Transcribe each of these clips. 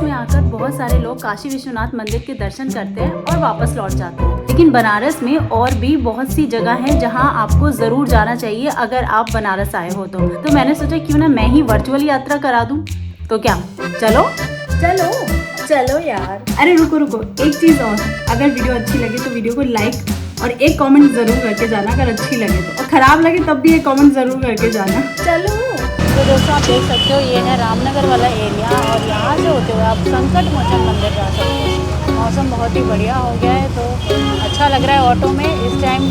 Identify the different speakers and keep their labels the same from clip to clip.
Speaker 1: में आकर बहुत सारे लोग काशी विश्वनाथ मंदिर के दर्शन करते हैं और वापस लौट जाते हैं, लेकिन बनारस में और भी बहुत सी जगह हैं जहां आपको जरूर जाना चाहिए अगर आप बनारस आए हो तो मैंने सोचा क्यों ना मैं ही वर्चुअल यात्रा करा दूं। तो क्या चलो
Speaker 2: चलो चलो यार।
Speaker 1: अरे रुको एक चीज और, अगर वीडियो अच्छी लगे तो वीडियो को लाइक और एक कमेंट जरूर करके जाना अगर अच्छी लगे तो, और खराब लगे तब भी एक कमेंट जरूर करके जाना।
Speaker 2: चलो।
Speaker 3: तो दोस्तों आप देख सकते हो ये है रामनगर वाला एरिया और यहाँ से होते हुए आप संकट मोचन मंदिर जा सकते हो। मौसम बहुत ही बढ़िया हो गया है तो अच्छा लग रहा है ऑटो में। इस टाइम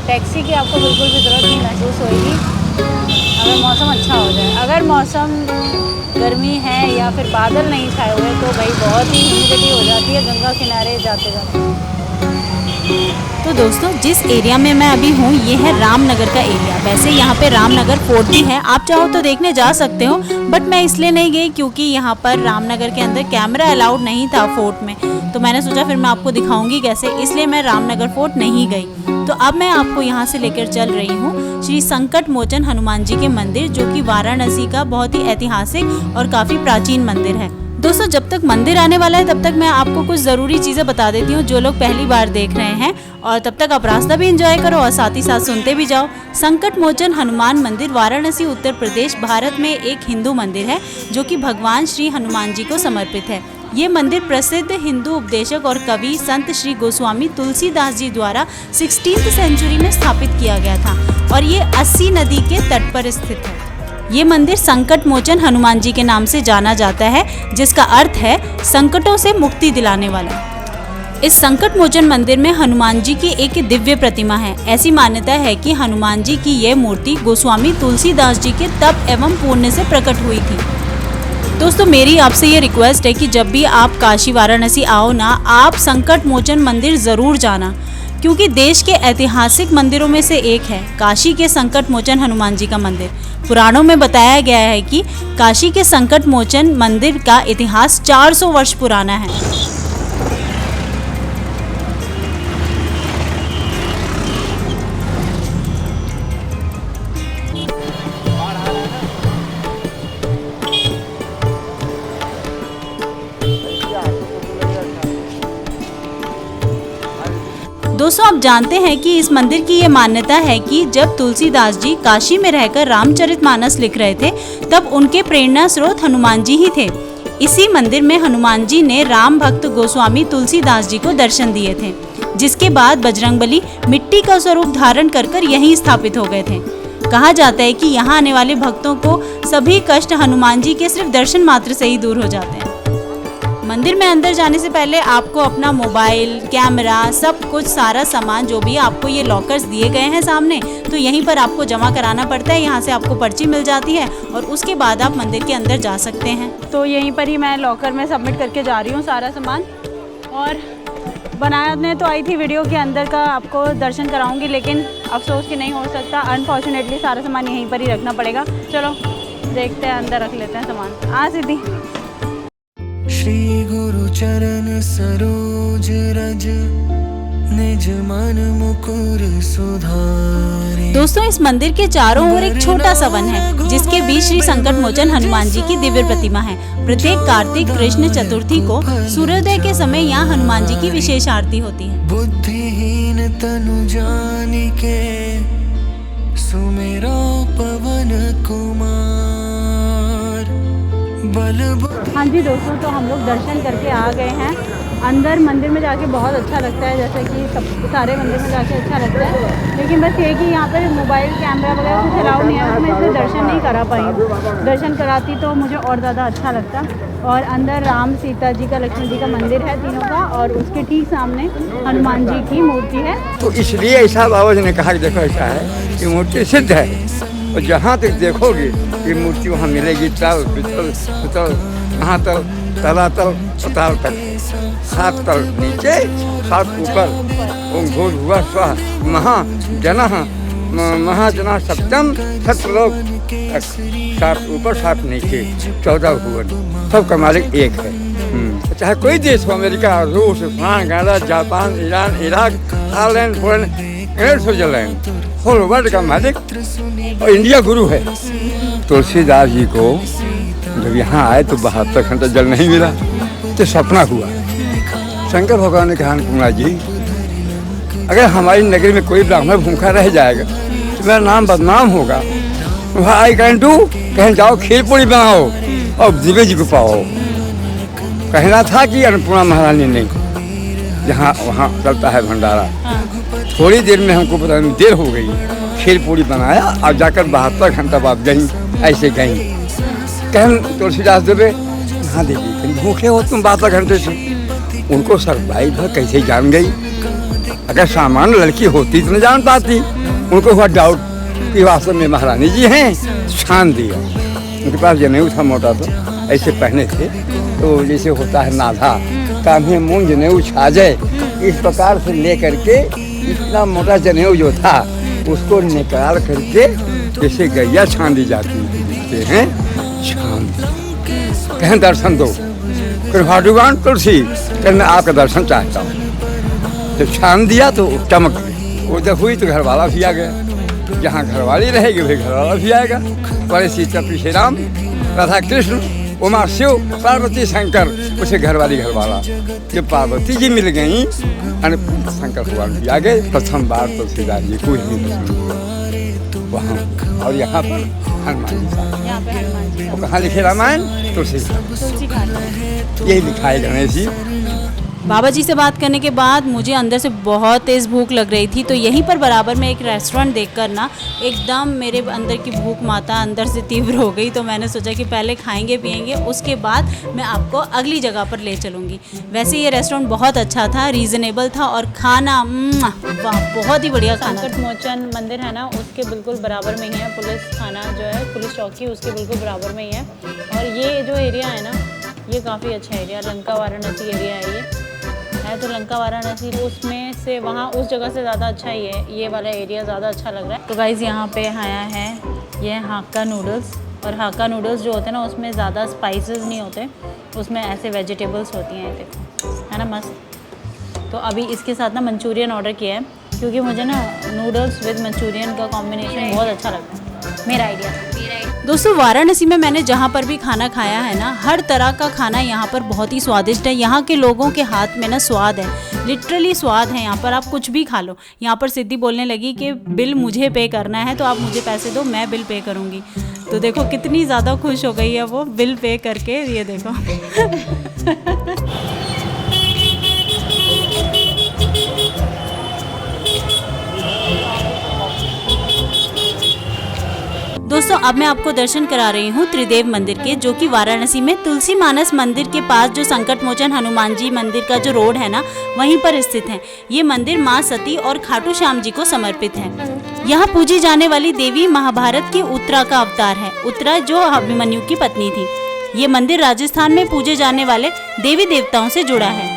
Speaker 3: टैक्सी की आपको बिल्कुल भी ज़रूरत नहीं महसूस होगी अगर मौसम अच्छा हो जाए। अगर मौसम गर्मी है या फिर बादल नहीं छाए हुए तो भाई बहुत ही ह्यूमिडिटी हो जाती है गंगा किनारे जाते जाते।
Speaker 4: तो दोस्तों जिस एरिया में मैं अभी हूँ ये है रामनगर का एरिया। वैसे यहाँ पे रामनगर फोर्ट भी है, आप चाहो तो देखने जा सकते हो, बट मैं इसलिए नहीं गई क्योंकि यहाँ पर रामनगर के अंदर कैमरा अलाउड नहीं था फोर्ट में, तो मैंने सोचा फिर मैं आपको दिखाऊंगी कैसे, इसलिए मैं रामनगर फोर्ट नहीं गई। तो अब मैं आपको यहाँ से लेकर चल रही हूँ श्री संकट मोचन हनुमान जी के मंदिर, जो कि वाराणसी का बहुत ही ऐतिहासिक और काफ़ी प्राचीन मंदिर है। दोस्तों जब तक मंदिर आने वाला है तब तक मैं आपको कुछ ज़रूरी चीज़ें बता देती हूँ जो लोग पहली बार देख रहे हैं, और तब तक आप रास्ता भी एंजॉय करो और साथ ही साथ सुनते भी जाओ। संकट मोचन हनुमान मंदिर वाराणसी उत्तर प्रदेश भारत में एक हिंदू मंदिर है जो कि भगवान श्री हनुमान जी को समर्पित है। ये मंदिर प्रसिद्ध हिंदू उपदेशक और कवि संत श्री गोस्वामी तुलसीदास जी द्वारा 16वीं सेंचुरी में स्थापित किया गया था और ये 80 नदी के तट पर स्थित है। ये मंदिर संकट मोचन हनुमान जी के नाम से जाना जाता है, जिसका अर्थ है संकटों से मुक्ति दिलाने वाला। इस संकट मोचन मंदिर में हनुमान जी की एक दिव्य प्रतिमा है। ऐसी मान्यता है कि हनुमान जी की यह मूर्ति गोस्वामी तुलसीदास जी के तप एवं पुण्य से प्रकट हुई थी। दोस्तों मेरी आपसे ये रिक्वेस्ट है कि जब भी आप काशी वाराणसी आओ ना, आप संकट मोचन मंदिर ज़रूर जाना, क्योंकि देश के ऐतिहासिक मंदिरों में से एक है काशी के संकट मोचन हनुमान जी का मंदिर। पुराणों में बताया गया है कि काशी के संकट मोचन मंदिर का इतिहास 400 वर्ष पुराना है। दोस्तों आप जानते हैं कि इस मंदिर की ये मान्यता है कि जब तुलसीदास जी काशी में रहकर रामचरितमानस लिख रहे थे तब उनके प्रेरणा स्रोत हनुमान जी ही थे। इसी मंदिर में हनुमान जी ने राम भक्त गोस्वामी तुलसीदास जी को दर्शन दिए थे, जिसके बाद बजरंगबली मिट्टी का स्वरूप धारण कर यहीं स्थापित हो गए थे। कहा जाता है कि यहाँ आने वाले भक्तों को सभी कष्ट हनुमान जी के सिर्फ दर्शन मात्र से ही दूर हो जाते हैं। मंदिर में अंदर जाने से पहले आपको अपना मोबाइल, कैमरा, सब कुछ सारा सामान जो भी आपको ये लॉकर्स दिए गए हैं सामने, तो यहीं पर आपको जमा कराना पड़ता है। यहाँ से आपको पर्ची मिल जाती है और उसके बाद आप मंदिर के अंदर जा सकते हैं।
Speaker 3: तो यहीं पर ही मैं लॉकर में सबमिट करके जा रही हूँ सारा सामान, और बनाने तो आई थी वीडियो के अंदर का आपको दर्शन कराऊंगी, लेकिन अफसोस कि नहीं हो सकता, अनफॉर्चुनेटली सारा सामान यहीं पर ही रखना पड़ेगा। चलो देखते हैं, अंदर रख लेते हैं सामान। सीधी
Speaker 5: श्री गुरु चरण सरोज रज निज मन मुकुर सुधारे।
Speaker 4: दोस्तों इस मंदिर के चारों ओर एक छोटा सा वन है जिसके बीच श्री संकट मोचन हनुमान जी की दिव्य प्रतिमा है। प्रत्येक कार्तिक कृष्ण चतुर्थी को सूर्योदय के समय यहाँ हनुमान जी की विशेष आरती होती है।
Speaker 5: बुद्धिहीन तनु जानिके सुमेरो पवन कुमार।
Speaker 3: हाँ जी दोस्तों, तो हम लोग दर्शन करके आ गए हैं। अंदर मंदिर में जाके बहुत अच्छा लगता है, जैसे कि सब सारे मंदिर में जाके अच्छा लगता है, लेकिन बस ये कि यहाँ पर मोबाइल कैमरा वगैरह कुछ अलाउ नहीं है, तो मैं इसलिए दर्शन नहीं करा पाई। दर्शन कराती तो मुझे और ज़्यादा अच्छा लगता। और अंदर राम, सीता जी का, लक्ष्मण जी का मंदिर है तीनों का, और उसके ठीक सामने हनुमान जी की मूर्ति है।
Speaker 6: तो इसलिए ऐसा बाबा जी ने कहा कि देखो ऐसा है कि मूर्ति सिद्ध है, और जहाँ तक देखोगे ये मूर्ति वहाँ मिलेगी। तल पितल वहाँ तल, तलातल, पताल तक, 7 तल नीचे 7 ऊपर। ओम भूर्भुवः स्वः महाजनः महाजनः सप्तम सतलोक तक, 7 ऊपर 7 नीचे, 14 भुवन। सबका मालिक एक है। चाहे कोई देश हो, अमेरिका, रूस, France, Canada, Japan, Iran, Iraq, Thailand, Poland, Switzerland, whole world का मालिक और इंडिया गुरु है। तुलसीदास जी को जब यहाँ आए तो 72 घंटा जल नहीं मिला। तो सपना हुआ। शंकर भगवान ने कहा अन्नपूर्णा जी, अगर हमारी नगरी में कोई ब्राह्मण भूखा रह जाएगा तो मेरा नाम बदनाम होगा। आई कैन डू, कहीं जाओ खीर पूरी बनाओ और दिव्य जी को पाओ। कहना था कि अन्नपूर्णा महारानी ने जहाँ वहाँ चलता है भंडारा, थोड़ी देर में हमको पता नहीं देर हो गई, खीर पूरी बनाया और जाकर 72 घंटा बाद गई, ऐसे गई। कहें तुलसीदास देवे, हाँ देवी भूखे हो तुम 72 घंटे से। उनको सरवाइव कैसे जान गई? अगर सामान्य लड़की होती तो न जान पाती। उनको हुआ डाउट कि वास्तव में महारानी जी हैं। छान दिया, उनके पास जनेऊ था मोटा, तो ऐसे पहने थे, तो जैसे होता है नाधा, कान्हे मुंह जनेऊ छा जाए, इस प्रकार से ले करके इतना मोटा जनेऊ जो था उसको निकाल करके जैसे गैया छान दी जाती हैं, छान दी। कहें दर्शन दो, भगवान तुलसी, मैं आपका दर्शन चाहता हूँ। जब छान दिया तो चमक गई। वो जब हुई तो घरवाला भी आ गया, जहाँ घरवाली रहेगी वही घरवाला भी आएगा। बड़े सीता पीछे राम, राधा कृष्ण, उमा शिव, पार्वती शंकर, उसे घरवाली घरवाला। जब पार्वती जी मिल गई, शंकर भगवान भी आ गए। प्रथम बार तुलसीदास जी को ही वहाँ, और यहाँ पर हनुमान जी साहब।
Speaker 3: यहाँ पे हनुमान जी
Speaker 6: वो कहाँ लिखे रामायण? तुलसी यही लिखा है गणेश जी।
Speaker 4: बाबा जी से बात करने के बाद मुझे अंदर से बहुत तेज़ भूख लग रही थी, तो यहीं पर बराबर में एक रेस्टोरेंट देखकर ना एकदम मेरे अंदर की भूख माता अंदर से तीव्र हो गई। तो मैंने सोचा कि पहले खाएंगे पिएंगे, उसके बाद मैं आपको अगली जगह पर ले चलूँगी। वैसे ये रेस्टोरेंट बहुत अच्छा था, रीज़नेबल था, और खाना वाह बहुत ही बढ़िया खाना।
Speaker 3: संकट मोचन मंदिर है ना, उसके बिल्कुल बराबर में ही है पुलिस थाना जो है, पुलिस चौकी, उसके बिल्कुल बराबर में ही है। और ये जो एरिया है ना, ये काफ़ी अच्छा एरिया, लंका वाराणसी एरिया है। ये है तो लंका वाराणसी, उसमें से वहाँ उस जगह से ज़्यादा अच्छा ही है, ये वाला एरिया ज़्यादा अच्छा लग रहा है। तो गाइज़ यहाँ पे आया है ये हाक्का नूडल्स, और हाक्का नूडल्स जो होते हैं ना उसमें ज़्यादा स्पाइसेस नहीं होते, उसमें ऐसे वेजिटेबल्स होती हैं, देखो है ना मस्त। तो अभी इसके साथ ना मंचूरियन ऑर्डर किया है, क्योंकि मुझे ना नूडल्स विद मंचूरियन का कॉम्बिनेशन बहुत अच्छा लगता है। मेरा आइडिया
Speaker 4: दोस्तों, वाराणसी में मैंने जहाँ पर भी खाना खाया है ना, हर तरह का खाना यहाँ पर बहुत ही स्वादिष्ट है। यहाँ के लोगों के हाथ में ना स्वाद है, लिटरली स्वाद है। यहाँ पर आप कुछ भी खा लो। यहाँ पर सिद्धि बोलने लगी कि बिल मुझे पे करना है, तो आप मुझे पैसे दो, मैं बिल पे करूँगी। तो देखो कितनी ज़्यादा खुश हो गई है वो बिल पे करके, ये देखो। दोस्तों, अब मैं आपको दर्शन करा रही हूँ त्रिदेव मंदिर के, जो कि वाराणसी में तुलसी मानस मंदिर के पास जो संकट मोचन हनुमान जी मंदिर का जो रोड है ना, वहीं पर स्थित है। ये मंदिर माँ सती और खाटू श्याम जी को समर्पित है। यहाँ पूजी जाने वाली देवी महाभारत की उत्तरा का अवतार है। उत्तरा जो अभिमन्यु की पत्नी थी। ये मंदिर राजस्थान में पूजे जाने वाले देवी देवताओं से जुड़ा है।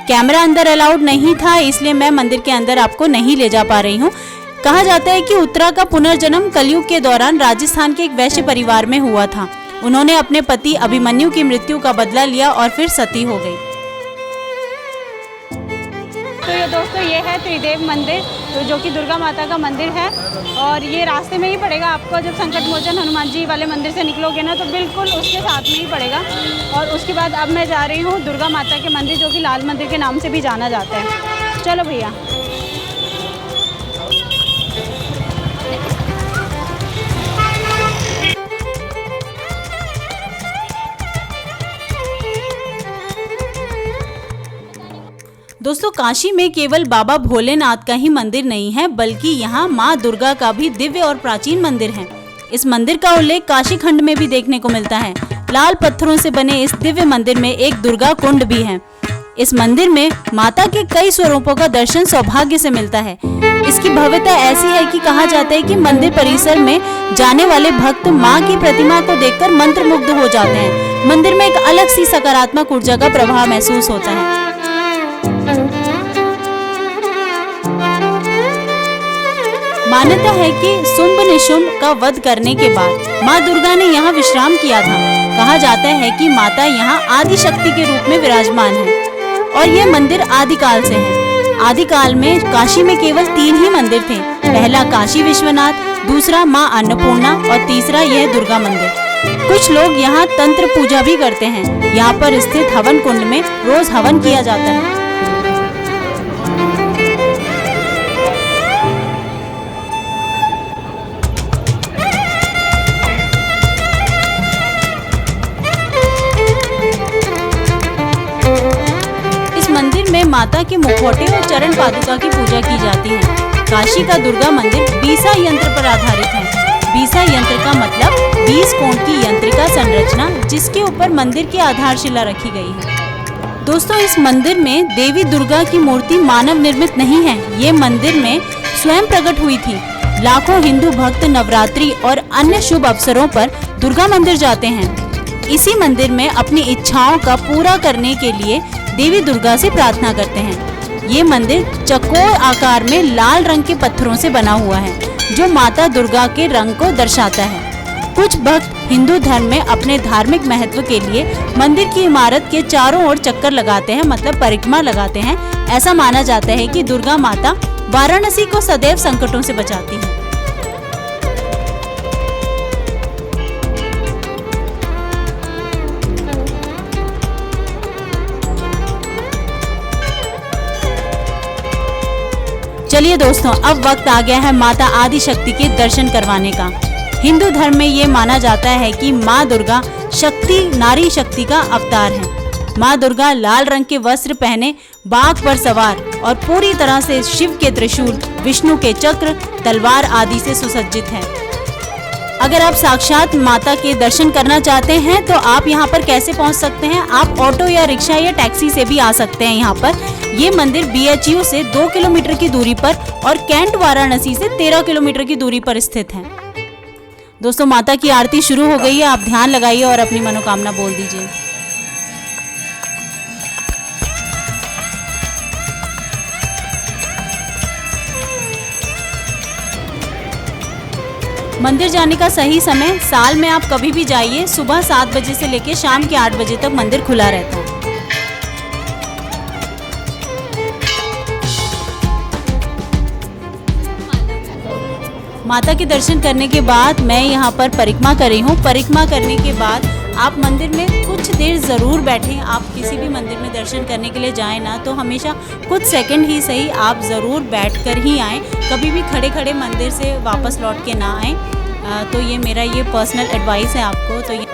Speaker 4: कैमरा अंदर अलाउड नहीं था, इसलिए मैं मंदिर के अंदर आपको नहीं ले जा पा रही हूँ। कहा जाता है कि उत्तरा का पुनर्जन्म कलयुग के दौरान राजस्थान के एक वैश्य परिवार में हुआ था। उन्होंने अपने पति अभिमन्यु की मृत्यु का बदला लिया और फिर सती हो गई।
Speaker 3: तो ये दोस्तों, ये है त्रिदेव मंदिर, तो जो कि दुर्गा माता का मंदिर है, और ये रास्ते में ही पड़ेगा आपको। जब संकट मोचन हनुमान जी वाले मंदिर से निकलोगे ना, तो बिल्कुल उसके साथ में ही पड़ेगा। और उसके बाद अब मैं जा रही हूँ दुर्गा माता के मंदिर, जो कि लाल मंदिर के नाम से भी जाना जाता है। चलो भैया।
Speaker 4: दोस्तों, काशी में केवल बाबा भोलेनाथ का ही मंदिर नहीं है, बल्कि यहाँ माँ दुर्गा का भी दिव्य और प्राचीन मंदिर है। इस मंदिर का उल्लेख काशी खंड में भी देखने को मिलता है। लाल पत्थरों से बने इस दिव्य मंदिर में एक दुर्गा कुंड भी है। इस मंदिर में माता के कई स्वरूपों का दर्शन सौभाग्य से मिलता है। इसकी भव्यता ऐसी है कि कहा जाता है कि मंदिर परिसर में जाने वाले भक्त माँ की प्रतिमा को देखकर मंत्रमुग्ध हो जाते हैं। मंदिर में एक अलग सी सकारात्मक ऊर्जा का प्रभाव महसूस होता है। मान्यता है कि शुंभ निशुंभ का वध करने के बाद माँ दुर्गा ने यहाँ विश्राम किया था। कहा जाता है कि माता यहाँ आदि शक्ति के रूप में विराजमान है और यह मंदिर आदिकाल से है। आदिकाल में काशी में केवल 3 ही मंदिर थे। पहला काशी विश्वनाथ, दूसरा माँ अन्नपूर्णा और तीसरा यह दुर्गा मंदिर। कुछ लोग यहाँ तंत्र पूजा भी करते हैं। यहाँ पर स्थित हवन कुंड में रोज हवन किया जाता है। इस मंदिर में माता के मुखौटे और चरण पादुका की पूजा की जाती है। काशी का दुर्गा मंदिर बीसा यंत्र पर आधारित है। बीसा यंत्र का मतलब 20 कोण की यंत्रिका संरचना, जिसके ऊपर मंदिर की आधारशिला रखी गई है। दोस्तों, इस मंदिर में देवी दुर्गा की मूर्ति मानव निर्मित नहीं है। ये मंदिर में स्वयं प्रकट हुई थी। लाखों हिंदू भक्त नवरात्रि और अन्य शुभ अवसरों पर दुर्गा मंदिर जाते हैं। इसी मंदिर में अपनी इच्छाओं का पूरा करने के लिए देवी दुर्गा से प्रार्थना करते हैं। ये मंदिर चौकोर आकार में लाल रंग के पत्थरों से बना हुआ है, जो माता दुर्गा के रंग को दर्शाता है। कुछ भक्त हिंदू धर्म में अपने धार्मिक महत्व के लिए मंदिर की इमारत के चारों ओर चक्कर लगाते हैं, मतलब परिक्रमा लगाते हैं। ऐसा माना जाता है कि दुर्गा माता वाराणसी को सदैव संकटों से बचाती है। चलिए दोस्तों, अब वक्त आ गया है माता आदि शक्ति के दर्शन करवाने का। हिंदू धर्म में ये माना जाता है कि माँ दुर्गा शक्ति, नारी शक्ति का अवतार है। माँ दुर्गा लाल रंग के वस्त्र पहने बाघ पर सवार और पूरी तरह से शिव के त्रिशूल, विष्णु के चक्र, तलवार आदि से सुसज्जित है। अगर आप साक्षात माता के दर्शन करना चाहते हैं तो आप यहाँ पर कैसे पहुँच सकते हैं? आप ऑटो या रिक्शा या टैक्सी से भी आ सकते हैं यहाँ पर। ये मंदिर BHU से 2 किलोमीटर की दूरी पर और कैंट वाराणसी से 13 किलोमीटर की दूरी पर स्थित है। दोस्तों, माता की आरती शुरू हो गई है। आप ध्यान लगाइए और अपनी मनोकामना बोल दीजिए। मंदिर जाने का सही समय, साल में आप कभी भी जाइए, सुबह 7 बजे से लेकर शाम के 8 बजे तक मंदिर खुला रहता है। माता के दर्शन करने के बाद मैं यहाँ पर परिक्रमा कर रही हूँ। परिक्रमा करने के बाद आप मंदिर में कुछ देर ज़रूर बैठें। आप किसी भी मंदिर में दर्शन करने के लिए जाएं ना तो हमेशा कुछ सेकंड ही सही आप ज़रूर बैठकर ही आएँ। कभी भी खड़े खड़े मंदिर से वापस लौट के ना आएँ। तो ये मेरा ये पर्सनल एडवाइस है आपको। तो ये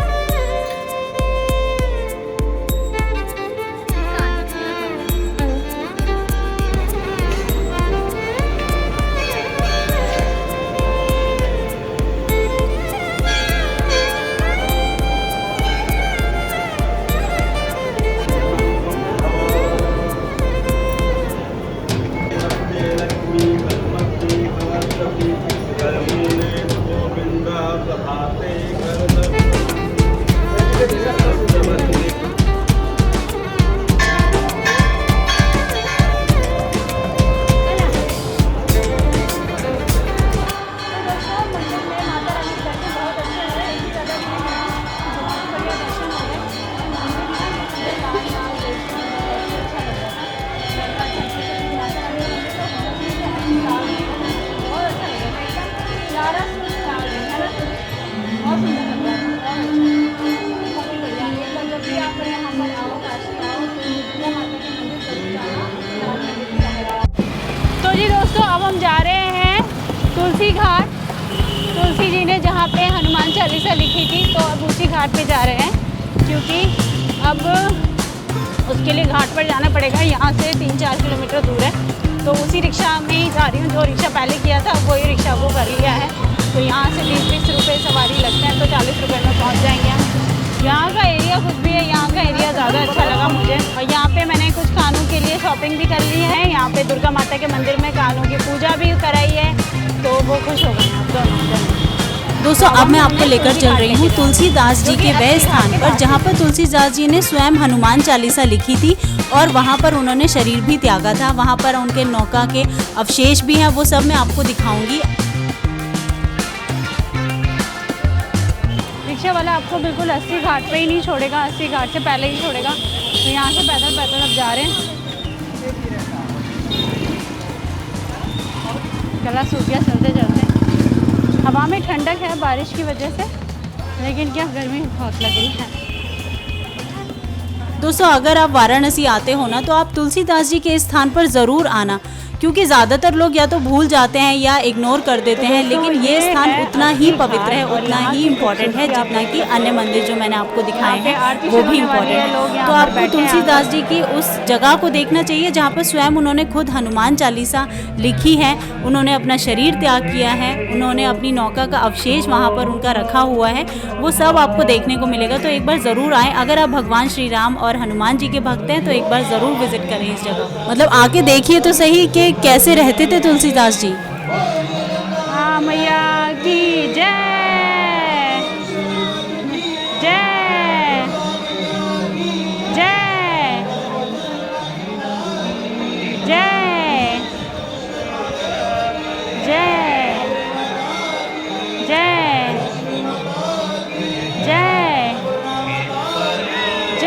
Speaker 3: जी दोस्तों, अब हम जा रहे हैं तुलसी घाट। तुलसी जी ने जहाँ पे हनुमान चालीसा लिखी थी, तो अब उसी घाट पे जा रहे हैं, क्योंकि अब उसके लिए घाट पर जाना पड़ेगा। यहाँ से 3-4 किलोमीटर दूर है, तो उसी रिक्शा में ही जा रही हूँ। जो रिक्शा पहले किया था वही रिक्शा को कर लिया है। तो यहाँ से 20-20 रुपये सवारी लगते हैं, तो 40 रुपये में पहुँच जाएंगे हम। यहाँ का एरिया कुछ भी है, यहाँ का एरिया ज़्यादा अच्छा लगा मुझे। और यहाँ पे मैंने कुछ कानों के लिए शॉपिंग भी कर ली है। यहाँ पे दुर्गा माता के मंदिर में कानों की पूजा भी कराई है, तो वो खुश हो गए हैं दोनों।
Speaker 4: दोस्तों, अब मैं आपको लेकर चल रही हूँ तुलसीदास जी के वह स्थान पर जहाँ पर तुलसीदास जी ने स्वयं हनुमान चालीसा लिखी थी और वहाँ पर उन्होंने शरीर भी त्यागा था। वहाँ पर उनके नौका के अवशेष भी हैं, वो सब मैं आपको दिखाऊंगी।
Speaker 3: रिक्शा वाला आपको बिल्कुल 80 घाट पे ही नहीं छोड़ेगा, 80 घाट से पहले ही छोड़ेगा। तो यहाँ से पैदल पैदल अब जा रहे हैं। गला सूख गया चलते चलते। हवा में ठंडक है बारिश की वजह से, लेकिन क्या गर्मी बहुत लग रही है।
Speaker 4: दोस्तों अगर आप वाराणसी आते हो ना तो आप तुलसीदास जी के स्थान पर ज़रूर आना, क्योंकि ज़्यादातर लोग या तो भूल जाते हैं या इग्नोर कर देते हैं, लेकिन ये स्थान उतना ही पवित्र है, उतना ही इम्पोर्टेंट है जितना कि अन्य मंदिर जो मैंने आपको दिखाए हैं वो भी इम्पोर्टेंट है। तो आपको तुलसीदास जी की उस जगह को देखना चाहिए जहाँ पर स्वयं उन्होंने खुद हनुमान चालीसा लिखी है, उन्होंने अपना शरीर त्याग किया है, उन्होंने अपनी नौका का अवशेष वहाँ पर उनका रखा हुआ है, वो सब आपको देखने को मिलेगा। तो एक बार ज़रूर आएँ। अगर आप भगवान श्री राम और हनुमान जी के भक्त हैं तो एक बार ज़रूर विजिट करें इस जगह। मतलब आके देखिए तो सही कि कैसे रहते थे तुलसीदास जी।
Speaker 3: हाँ मैया की जय जय जय जय जय जय जय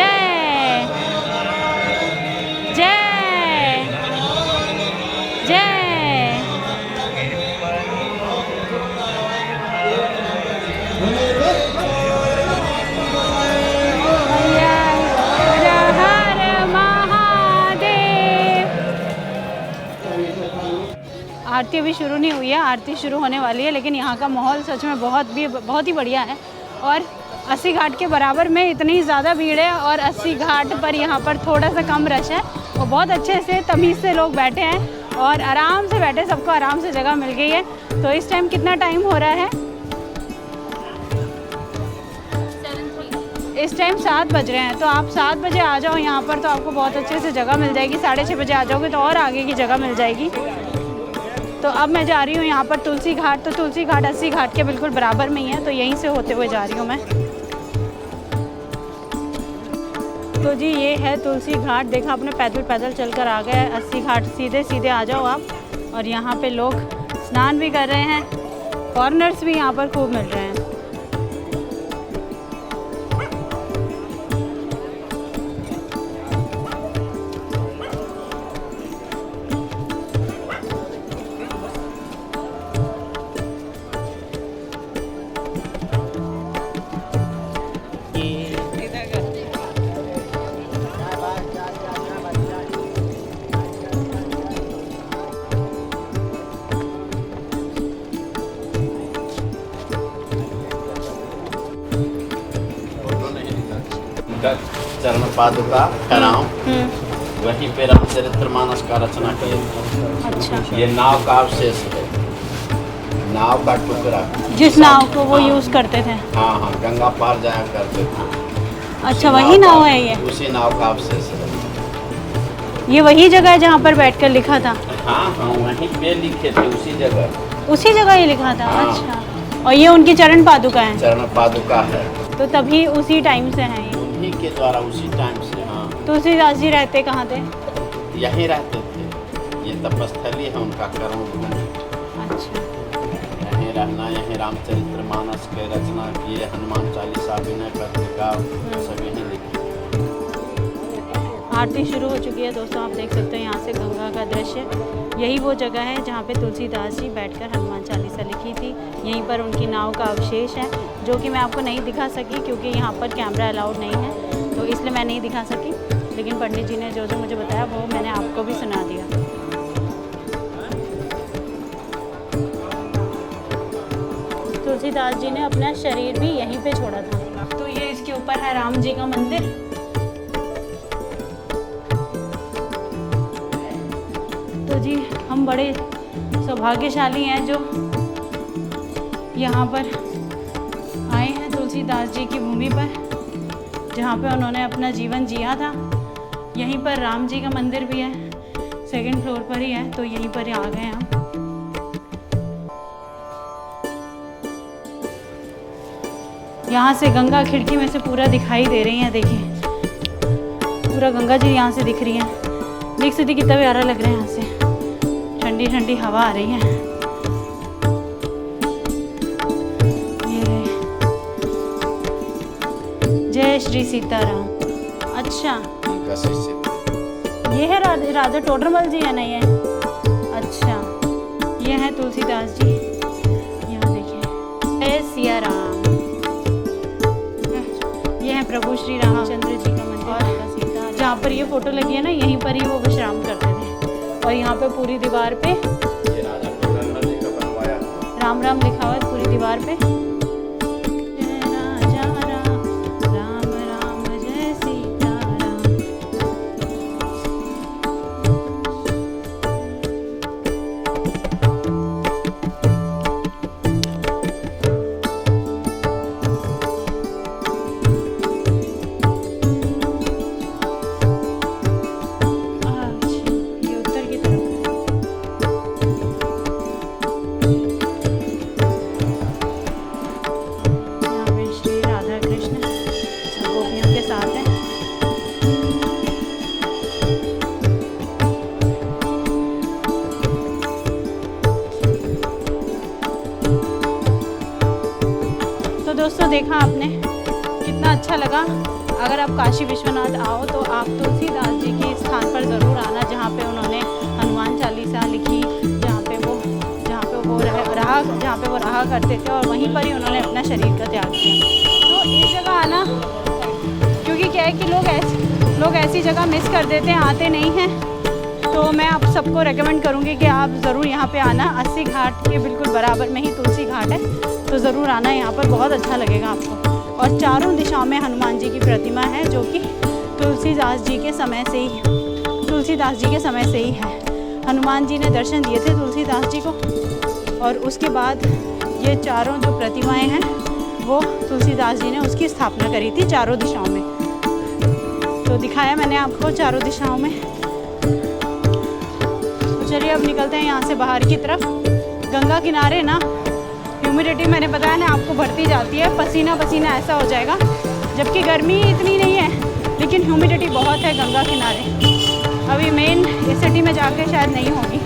Speaker 3: जय जय जय। हर महादेव। आरती अभी शुरू नहीं हुई है, आरती शुरू होने वाली है, लेकिन यहाँ का माहौल सच में बहुत ही बढ़िया है। और 80 घाट के बराबर में इतनी ज़्यादा भीड़ है और 80 घाट पर यहाँ पर थोड़ा सा कम रश है। और बहुत अच्छे से तमीज़ से लोग बैठे हैं और आराम से बैठे, सबको आराम से जगह मिल गई है। तो इस टाइम कितना टाइम हो रहा है? इस टाइम 7 बज रहे हैं। तो आप 7 बजे आ जाओ यहाँ पर, तो आपको बहुत अच्छे से जगह मिल जाएगी। 6:30 बजे आ जाओगे तो और आगे की जगह मिल जाएगी। तो अब मैं जा रही हूँ यहाँ पर तुलसी घाट। तो तुलसी घाट 80 घाट के बिल्कुल बराबर में ही है, तो यहीं से होते हुए जा रही हूँ मैं। तो जी ये है तुलसी घाट। देखा आपने, पैदल पैदल चलकर आ गए 80 घाट। सीधे सीधे आ जाओ आप। और यहाँ पे लोग स्नान भी कर रहे हैं, फॉरेनर्स भी यहाँ पर खूब मिल रहे हैं।
Speaker 7: चरण पादुका का नाम वहीं पे रामचरितमानस का रचना किए।
Speaker 3: अच्छा,
Speaker 7: ये नाव का अवशेष है, नाव का टुकड़ा।
Speaker 3: जिस नाव को वो यूज़ करते थे।
Speaker 7: हाँ हाँ, गंगा पार जाया करते थे।
Speaker 3: अच्छा, वही नाव है ये?
Speaker 7: उसी नाव का अवशेष है।
Speaker 3: ये वही जगह है जहाँ पर बैठकर लिखा था?
Speaker 7: हाँ हाँ, वहीं पे लिखे थे, उसी जगह
Speaker 3: ये लिखा था।
Speaker 7: हाँ।
Speaker 3: अच्छा, और ये उनकी चरण पादुका है?
Speaker 7: चरण पादुका है।
Speaker 3: तो तभी उसी टाइम से हैं ये?
Speaker 7: उन्हीं के द्वारा उसी टाइम से। हाँ,
Speaker 3: तुलसीदास जी रहते कहाँ थे?
Speaker 7: यहीं रहते थे। ये तपस्थली है उनका, कर्म भूमि।
Speaker 3: अच्छा,
Speaker 7: यहीं रहना, यहीं रामचरितमानस के रचना किए, हनुमान चालीसा, विनय पत्रिका सब यहीं लिखे।
Speaker 3: आरती शुरू हो चुकी है दोस्तों, आप देख सकते हैं यहाँ से गंगा का दृश्य। यही वो जगह है जहाँ पे तुलसीदास जी बैठकर हनुमान चालीसा लिखी थी। यहीं पर उनकी नाव का अवशेष है, जो कि मैं आपको नहीं दिखा सकी क्योंकि यहाँ पर कैमरा अलाउड नहीं है, तो इसलिए मैं नहीं दिखा सकी। लेकिन पंडित जी ने जो जो मुझे बताया वो मैंने आपको भी सुना दिया। तुलसीदास जी ने अपना शरीर भी यहीं पे छोड़ा था। तो ये इसके ऊपर है राम जी का मंदिर। तो जी हम बड़े सौभाग्यशाली हैं जो यहाँ पर आए हैं तुलसीदास जी की भूमि पर, जहाँ पे उन्होंने अपना जीवन जिया था। यहीं पर राम जी का मंदिर भी है, 2nd फ्लोर पर ही है, तो यहीं पर ही आ गए हम। यहाँ से गंगा खिड़की में से पूरा दिखाई दे रही है। देखिए पूरा गंगा जी यहाँ से दिख रही है। देख सकते कितना प्यारा लग रहा है। यहाँ से ठंडी ठंडी हवा आ रही है। ये रहे, जय श्री सीताराम। अच्छा,
Speaker 7: उनका शिष्य
Speaker 3: ये है राजा टोडरमल जी है ना ये? अच्छा, ये है तुलसीदास जी। यहाँ देखिए, जय सिया राम।
Speaker 1: प्रभु श्री रामचंद्र जी का मंदिर, माता सीता, जहाँ पर ये फोटो लगी है ना, यहीं पर ही वो विश्राम करते थे। और यहाँ पे पूरी दीवार पे
Speaker 7: ये राजा कोदंड जी का बनवाया
Speaker 1: राम राम लिखा हुआ है पूरी दीवार पे। जय राजा राम, राम राम जय सीता राम। अच्छा, ये उत्तर की तरफ यहाँ पे श्री राधा कृष्ण सब गोपियों के साथ हैं। तो दोस्तों देखा आपने, कितना अच्छा लगा। अगर आप काशी विश्वनाथ आओ तो आप तुलसीदास जी के स्थान पर ज़रूर आना, जहाँ पे उन्होंने हनुमान चालीसा लिखी, जहाँ पे वो रहा करते थे और वहीं पर ही उन्होंने अपना शरीर का त्याग किया। तो इस जगह आना, क्योंकि क्या है कि लोग ऐसी जगह मिस कर देते हैं, आते नहीं हैं। तो मैं आप सबको रेकमेंड करूँगी कि आप ज़रूर यहाँ पे आना। 80 घाट के बिल्कुल बराबर में ही तुलसी घाट है, तो ज़रूर आना, यहाँ पर बहुत अच्छा लगेगा आपको। और चारों दिशाओं में हनुमान जी की प्रतिमा है, जो कि तुलसीदास जी के समय से ही है। हनुमान जी ने दर्शन दिए थे तुलसीदास जी को, और उसके बाद ये चारों जो प्रतिमाएं हैं वो तुलसीदास जी ने उसकी स्थापना करी थी चारों दिशाओं में। तो दिखाया मैंने आपको चारों दिशाओं में। तो चलिए अब निकलते हैं यहाँ से बाहर की तरफ। गंगा किनारे ना ह्यूमिडिटी मैंने बताया ना आपको बढ़ती जाती है, पसीना पसीना ऐसा हो जाएगा, जबकि गर्मी इतनी नहीं है लेकिन ह्यूमिडिटी बहुत है गंगा किनारे। अभी मेन इस सिटी में जाके शायद नहीं होगी।